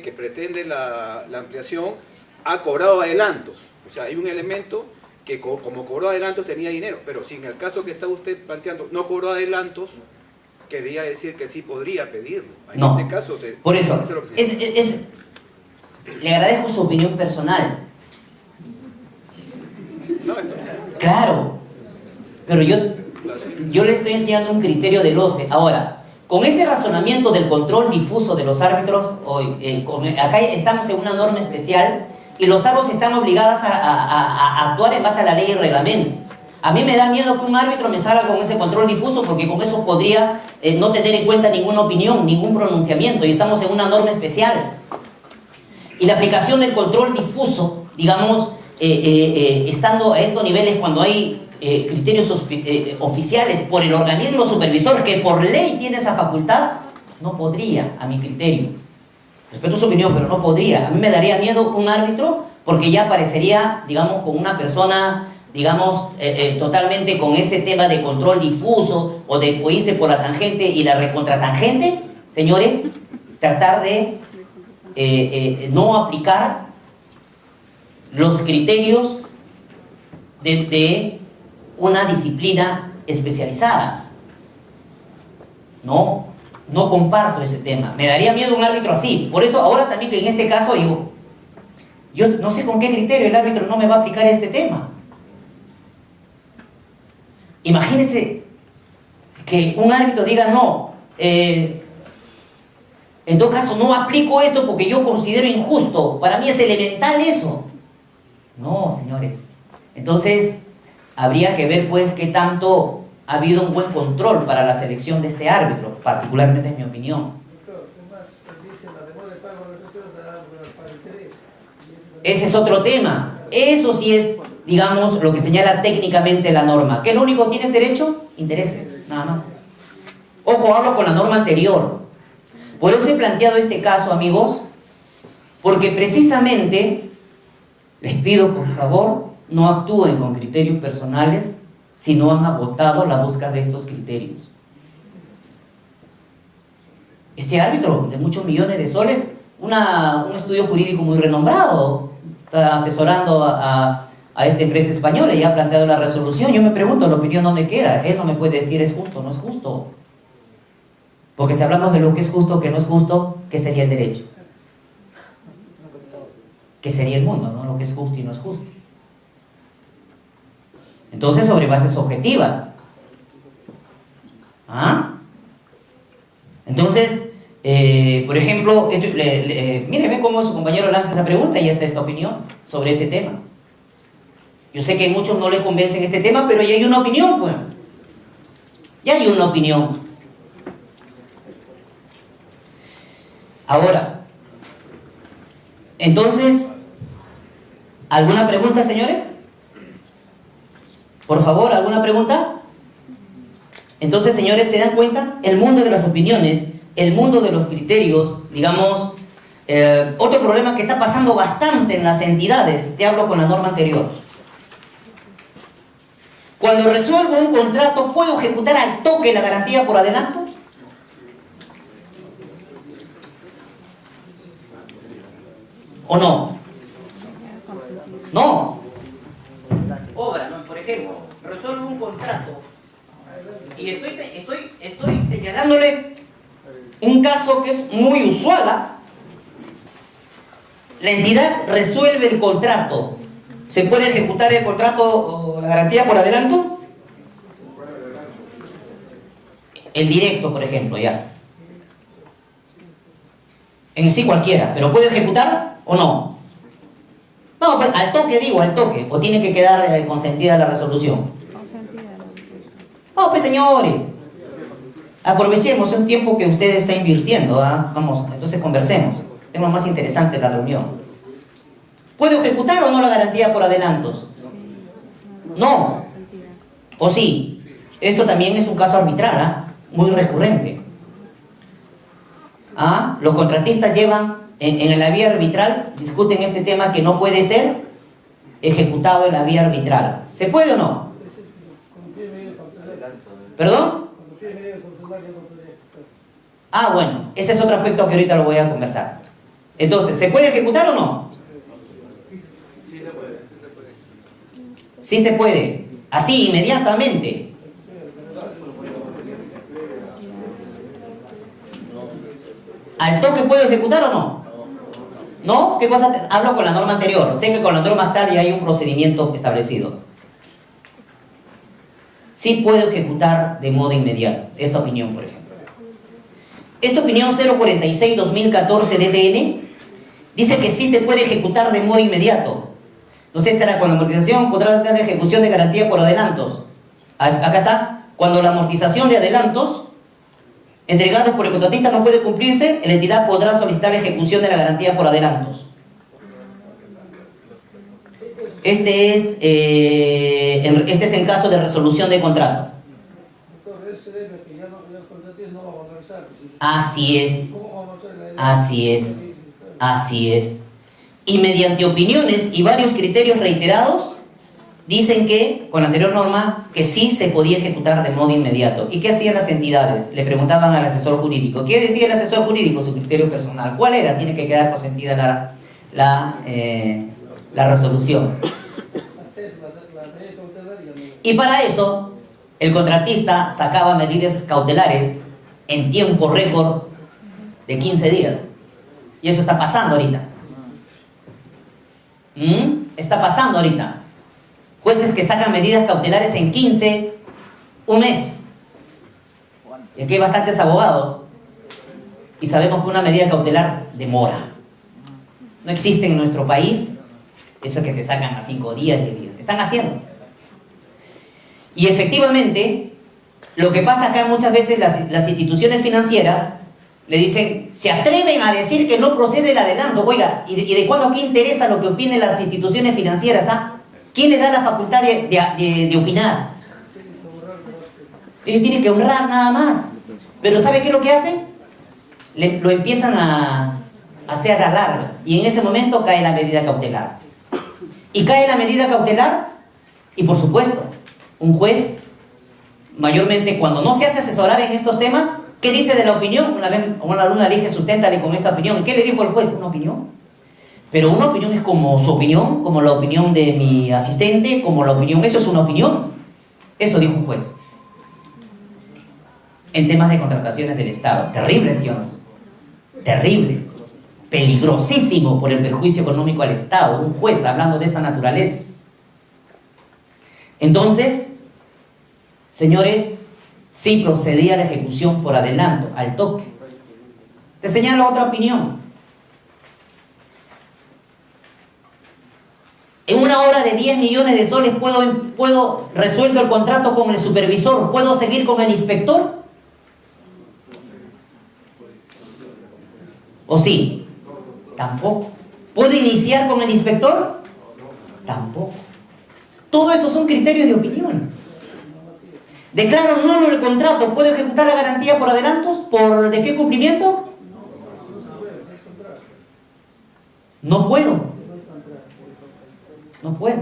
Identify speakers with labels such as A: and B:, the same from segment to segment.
A: que pretende la ampliación ha cobrado adelantos. O sea, hay un elemento que como cobró adelantos tenía dinero, pero si en el caso que está usted planteando no cobró adelantos, quería decir que sí podría pedirlo. En
B: no,
A: este caso
B: por eso, le agradezco su opinión personal.
A: No,
B: claro, pero yo le estoy enseñando un criterio del OCE. Ahora, con ese razonamiento del control difuso de los árbitros, acá estamos en una norma especial y los árbitros están obligados a actuar en base a la ley y el reglamento. A mí me da miedo que un árbitro me salga con ese control difuso, porque con eso podría no tener en cuenta ninguna opinión, ningún pronunciamiento, y estamos en una norma especial. Y la aplicación del control difuso, digamos, estando a estos niveles cuando hay criterios oficiales por el organismo supervisor que por ley tiene esa facultad, no podría, a mi criterio. Respeto su opinión, pero no podría. A mí me daría miedo un árbitro, porque ya aparecería, digamos, con una persona, digamos, totalmente con ese tema de control difuso o de irse por la tangente y la recontratangente. Señores, tratar de no aplicar los criterios de una disciplina especializada. No comparto ese tema. Me daría miedo un árbitro así. Por eso ahora también que en este caso yo no sé con qué criterio el árbitro no me va a aplicar este tema. Imagínense que un árbitro diga no, en todo caso no aplico esto porque yo considero injusto, para mí es elemental eso. No, señores. Entonces habría que ver pues qué tanto ha habido un buen control para la selección de este árbitro, particularmente en mi opinión. Ese es otro tema. Eso sí es, digamos, lo que señala técnicamente la norma. ¿Qué es lo único que tienes derecho? Intereses, nada más. Ojo, hablo con la norma anterior. Por eso he planteado este caso, amigos, porque precisamente les pido, por favor, no actúen con criterios personales si no han agotado la búsqueda de estos criterios. Este árbitro de muchos millones de soles, un estudio jurídico muy renombrado, está asesorando a esta empresa española y ha planteado la resolución. Yo me pregunto, ¿la opinión dónde queda? Él no me puede decir es justo o no es justo. Porque si hablamos de lo que es justo o que no es justo, ¿qué sería el derecho? ¿Qué sería el mundo, no? Lo que es justo y no es justo. Entonces, sobre bases objetivas. ¿Ah? Entonces, por ejemplo, mire cómo su compañero lanza esa pregunta y ya está esta opinión sobre ese tema. Yo sé que a muchos no les convencen este tema, pero ya hay una opinión, pues. Ya hay una opinión. Ahora, entonces, ¿alguna pregunta, señores? Por favor, ¿alguna pregunta? Entonces, señores, ¿se dan cuenta? El mundo de las opiniones, el mundo de los criterios, digamos, otro problema que está pasando bastante en las entidades, te hablo con la norma anterior. Cuando resuelvo un contrato, ¿puedo ejecutar al toque la garantía por adelanto? ¿O no? No. Obras, por ejemplo, resuelvo un contrato y estoy señalándoles un caso que es muy usual, ¿eh? La entidad resuelve el contrato. ¿Se puede ejecutar el contrato o la garantía por adelanto? El directo, por ejemplo, ya. En sí cualquiera, pero ¿puede ejecutar o no? No, pues al toque digo, al toque. ¿O tiene que quedar consentida la resolución? No, pues señores, aprovechemos el tiempo que usted está invirtiendo, ¿ah? Vamos, entonces conversemos. Tema más interesante la reunión. ¿Puedo ejecutar o no la garantía por adelantos? No. ¿O sí? Esto también es un caso arbitral, ¿ah? Muy recurrente. ¿Ah? Los contratistas llevan en la vía arbitral, discuten este tema que no puede ser ejecutado en la vía arbitral. ¿Se puede o no? ¿Perdón? Ah, bueno, ese es otro aspecto que ahorita lo voy a conversar. Entonces, ¿se puede ejecutar o no? Sí se puede. Así, inmediatamente. ¿Al toque puedo ejecutar o no? ¿No? ¿Qué cosa? Hablo con la norma anterior. Sé que con la norma tal ya hay un procedimiento establecido. Sí puedo ejecutar de modo inmediato. Esta opinión, por ejemplo. Esta opinión 046-2014 DTN dice que sí se puede ejecutar de modo inmediato. Entonces, esta era cuando la amortización podrá tener ejecución de garantía por adelantos. Acá está. Cuando la amortización de adelantos entregados por el contratista no puede cumplirse, la entidad podrá solicitar la ejecución de la garantía por adelantos. Este es en caso de resolución de contrato. Así es. Así es. Así es. Y mediante opiniones y varios criterios reiterados, dicen que, con la anterior norma, que sí se podía ejecutar de modo inmediato. ¿Y qué hacían las entidades? Le preguntaban al asesor jurídico. ¿Qué decía el asesor jurídico? Su criterio personal. ¿Cuál era? Tiene que quedar consentida la resolución. Y para eso, el contratista sacaba medidas cautelares en tiempo récord de 15 días. Y eso está pasando ahorita. Está pasando ahorita. Jueces que sacan medidas cautelares en 15, un mes. Y aquí hay bastantes abogados. Y sabemos que una medida cautelar demora. No existe en nuestro país eso que te sacan a 5 días, 10 días. Están haciendo. Y efectivamente, lo que pasa acá muchas veces, las instituciones financieras le dicen, se atreven a decir que no procede el adelanto. Oiga, ¿y de cuándo aquí interesa lo que opinen las instituciones financieras? ¿Quién le da la facultad de opinar? Ellos tienen que honrar nada más. Pero ¿sabe qué es lo que hacen? Lo empiezan a hacer a largo. Y en ese momento cae la medida cautelar. Y cae la medida cautelar, y por supuesto, un juez, mayormente cuando no se hace asesorar en estos temas, ¿qué dice de la opinión? Una vez una alumna le dije, susténtale con esta opinión. ¿Y qué le dijo el juez? Una opinión. Pero una opinión es como su opinión, como la opinión de mi asistente, como la opinión. Eso es una opinión. Eso dijo un juez. En temas de contrataciones del Estado. Terrible, ¿sí o no? Terrible. Peligrosísimo por el perjuicio económico al Estado. Un juez hablando de esa naturaleza. Entonces, señores, sí procedía la ejecución por adelanto, al toque. Te señalo otra opinión. En una obra de 10 millones de soles puedo resuelto el contrato con el supervisor, ¿puedo seguir con el inspector? ¿O sí? Tampoco. ¿Puedo iniciar con el inspector? Tampoco. Todo eso son criterios de opinión. Declaro nulo el contrato, ¿puedo ejecutar la garantía por adelantos, por defecto de cumplimiento? No puedo. No puedo.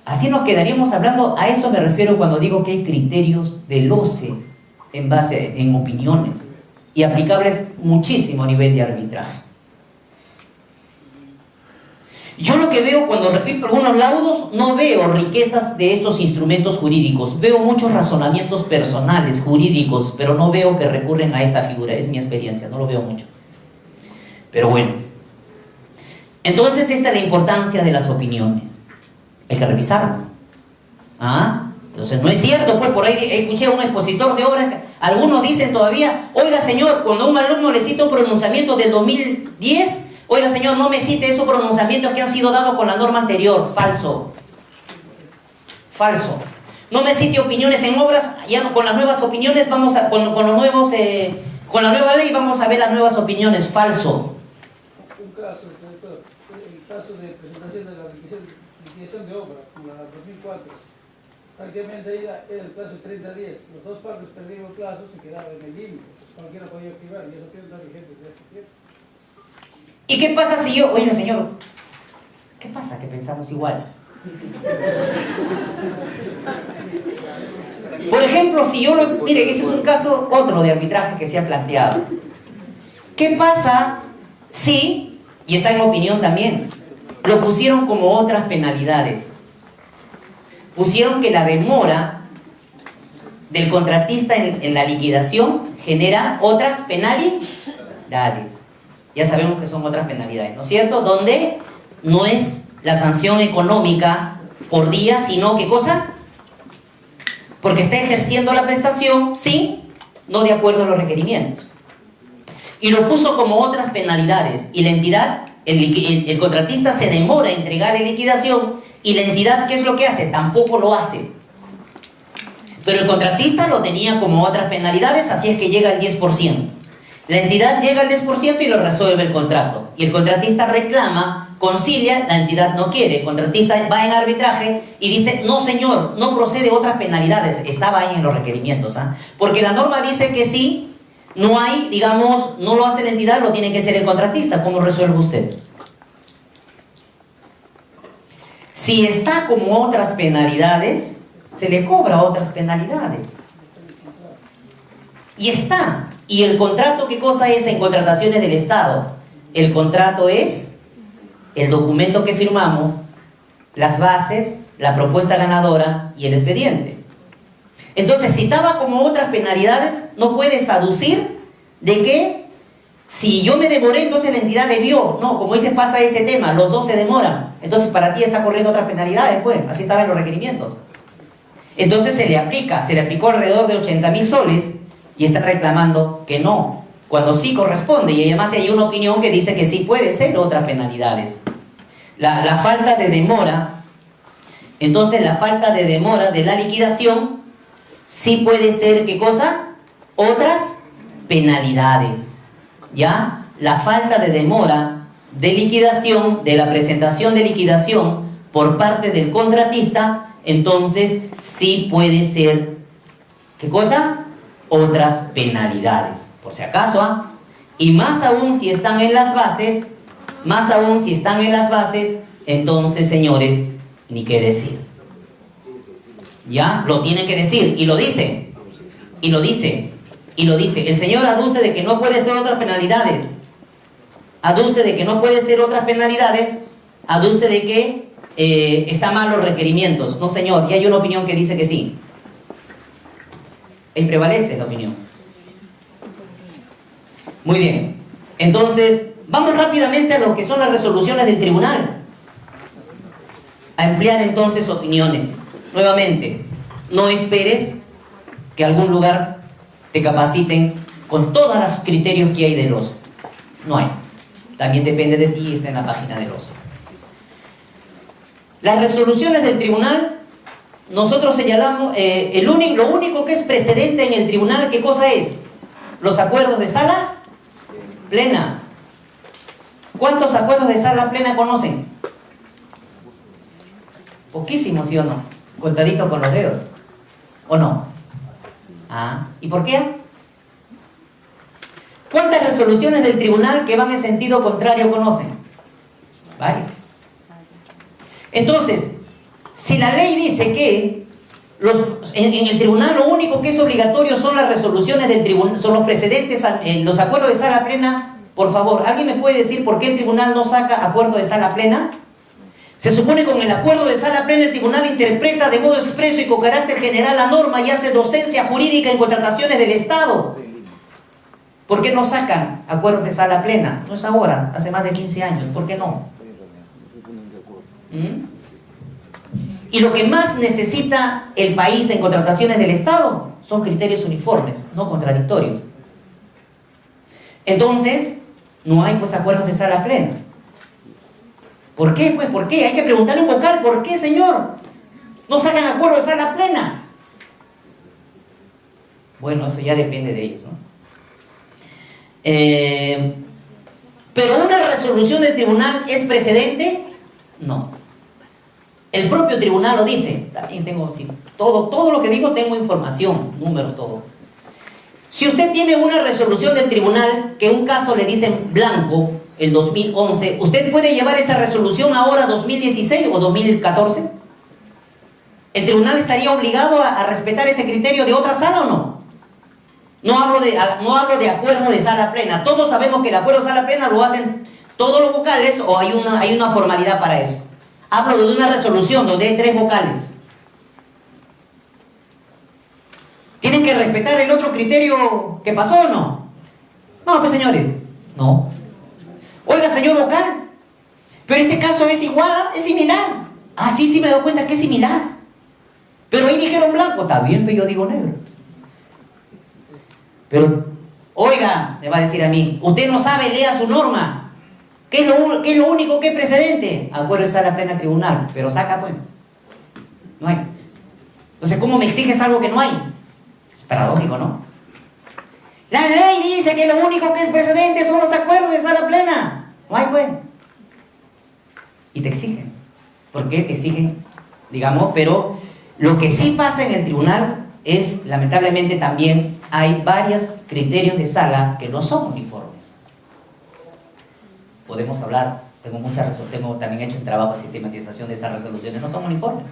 B: Así nos quedaríamos hablando. A eso me refiero cuando digo que hay criterios del OCE en base en opiniones y aplicables muchísimo a nivel de arbitraje. Yo lo que veo cuando repito algunos laudos, no veo riquezas de estos instrumentos jurídicos. Veo muchos razonamientos personales, jurídicos, pero no veo que recurren a esta figura. Es mi experiencia, no lo veo mucho. Pero bueno. Entonces, esta es la importancia de las opiniones. Hay que revisarlo. Entonces, no es cierto, pues por ahí escuché a un expositor de obras, algunos dicen todavía, oiga señor, cuando a un alumno le cita un pronunciamiento del 2010, oiga señor, no me cite esos pronunciamientos que han sido dados con la norma anterior. Falso. Falso. No me cite opiniones en obras, ya con las nuevas opiniones vamos a, con los nuevos, con la nueva ley vamos a ver las nuevas opiniones. Falso.
C: Un caso, el caso de presentación de la liquidación de obra, como la 2004, prácticamente ahí era el plazo de 30 días. Las dos partes perdieron el plazo, se quedaba en el límite. Cualquiera podía activar y eso tiene una vigente desde hace tiempo.
B: ¿Y qué pasa si yo, oiga señor, qué pasa que pensamos igual? Por ejemplo, si yo mire, ese es un caso otro de arbitraje que se ha planteado. ¿Qué pasa si, y está en mi opinión también, lo pusieron como otras penalidades? Pusieron que la demora del contratista en la liquidación genera otras penalidades. Ya sabemos que son otras penalidades, ¿no es cierto? Donde no es la sanción económica por día, sino ¿qué cosa? Porque está ejerciendo la prestación sin, no de acuerdo a los requerimientos. Y lo puso como otras penalidades. Y la entidad, el contratista se demora en entregar en liquidación, y la entidad, ¿qué es lo que hace? Tampoco lo hace. Pero el contratista lo tenía como otras penalidades, así es que llega al 10%. La entidad llega al 10% y lo resuelve el contrato. Y el contratista reclama, concilia, la entidad no quiere. El contratista va en arbitraje y dice, no señor, no procede otras penalidades. Estaba ahí en los requerimientos, ¿ah? Porque la norma dice que sí, no hay, digamos, no lo hace la entidad, lo tiene que hacer el contratista. ¿Cómo resuelve usted? Si está como otras penalidades, se le cobra otras penalidades. Y está. ¿Y el contrato qué cosa es en contrataciones del Estado? El contrato es el documento que firmamos, las bases, la propuesta ganadora y el expediente. Entonces, si estaba como otras penalidades, no puedes aducir de que si yo me demoré, entonces la entidad debió. No, como dice, pasa ese tema, los dos se demoran. Entonces, para ti está corriendo otras penalidades, pues, así estaba en los requerimientos. Entonces se le aplicó alrededor de 80.000 soles y está reclamando que no, cuando sí corresponde. Y además hay una opinión que dice que sí puede ser otras penalidades. La falta de demora, entonces la falta de demora de la liquidación sí puede ser, ¿qué cosa? Otras penalidades, ¿ya? La falta de demora de liquidación, de la presentación de liquidación por parte del contratista, entonces sí puede ser, ¿qué cosa? Otras penalidades, por si acaso, ¿ah? Y más aún si están en las bases, entonces, señores, ni qué decir. ¿Ya? Lo tiene que decir, y lo dice, y lo dice, y lo dice. El señor aduce de que no puede ser otras penalidades, aduce de que no puede ser otras penalidades, aduce de que está mal los requerimientos. No, señor, y hay una opinión que dice que sí. Ahí prevalece la opinión. Muy bien. Entonces, vamos rápidamente a lo que son las resoluciones del tribunal. A emplear entonces opiniones. Nuevamente, no esperes que algún lugar te capaciten con todos los criterios que hay de los. No hay. También depende de ti, está en la página de los. Las resoluciones del tribunal, nosotros señalamos, lo único que es precedente en el tribunal, ¿qué cosa es? Los acuerdos de sala plena. ¿Cuántos acuerdos de sala plena conocen? Poquísimos, ¿sí o no? Contadito con los dedos. ¿O no? Ah, ¿y por qué? ¿Cuántas resoluciones del tribunal que van en sentido contrario conocen? Varias. Entonces, si la ley dice que en el tribunal lo único que es obligatorio son las resoluciones del tribunal, son los precedentes, los acuerdos de sala plena, por favor, ¿alguien me puede decir por qué el tribunal no saca acuerdo de sala plena? Se supone que con el acuerdo de sala plena el tribunal interpreta de modo expreso y con carácter general la norma y hace docencia jurídica en contrataciones del Estado. ¿Por qué no sacan acuerdos de sala plena? No es ahora, hace más de 15 años. ¿Por qué no? Y lo que más necesita el país en contrataciones del Estado son criterios uniformes, no contradictorios. Entonces, no hay pues acuerdos de sala plena. ¿Por qué? Pues, ¿por qué? Hay que preguntarle a un vocal, ¿por qué, señor? No sacan acuerdos de sala plena. Bueno, eso ya depende de ellos, ¿no? Pero una resolución del tribunal es precedente, no. El propio tribunal lo dice. También tengo, sí, todo lo que digo tengo información, números, todo. Si usted tiene una resolución del tribunal que un caso le dicen blanco, el 2011, ¿usted puede llevar esa resolución ahora 2016 o 2014? ¿El tribunal estaría obligado a respetar ese criterio de otra sala o no? No hablo de acuerdo de sala plena. Todos sabemos que el acuerdo de sala plena lo hacen todos los vocales o hay una formalidad para eso. Hablo de una resolución donde hay 3 vocales. ¿Tienen que respetar el otro criterio que pasó o no? No, pues señores, no. Oiga, señor vocal, pero este caso es igual, es similar. Ah, sí, me doy cuenta que es similar. Pero ahí dijeron blanco, está bien, pero yo digo negro. Pero, oiga, me va a decir a mí, usted no sabe, lea su norma. ¿Qué es lo único que es precedente? Acuerdo de sala plena tribunal, pero saca pues. No hay. Entonces, ¿cómo me exiges algo que no hay? Es paradójico, ¿no? La ley dice que lo único que es precedente son los acuerdos de sala plena. No hay pues. Y te exigen. ¿Por qué te exigen? Digamos, pero lo que sí pasa en el tribunal es, lamentablemente también, hay varios criterios de sala que no son uniformes. Podemos hablar, tengo también hecho un trabajo de sistematización de esas resoluciones, no son uniformes.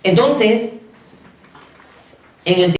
B: Entonces, en el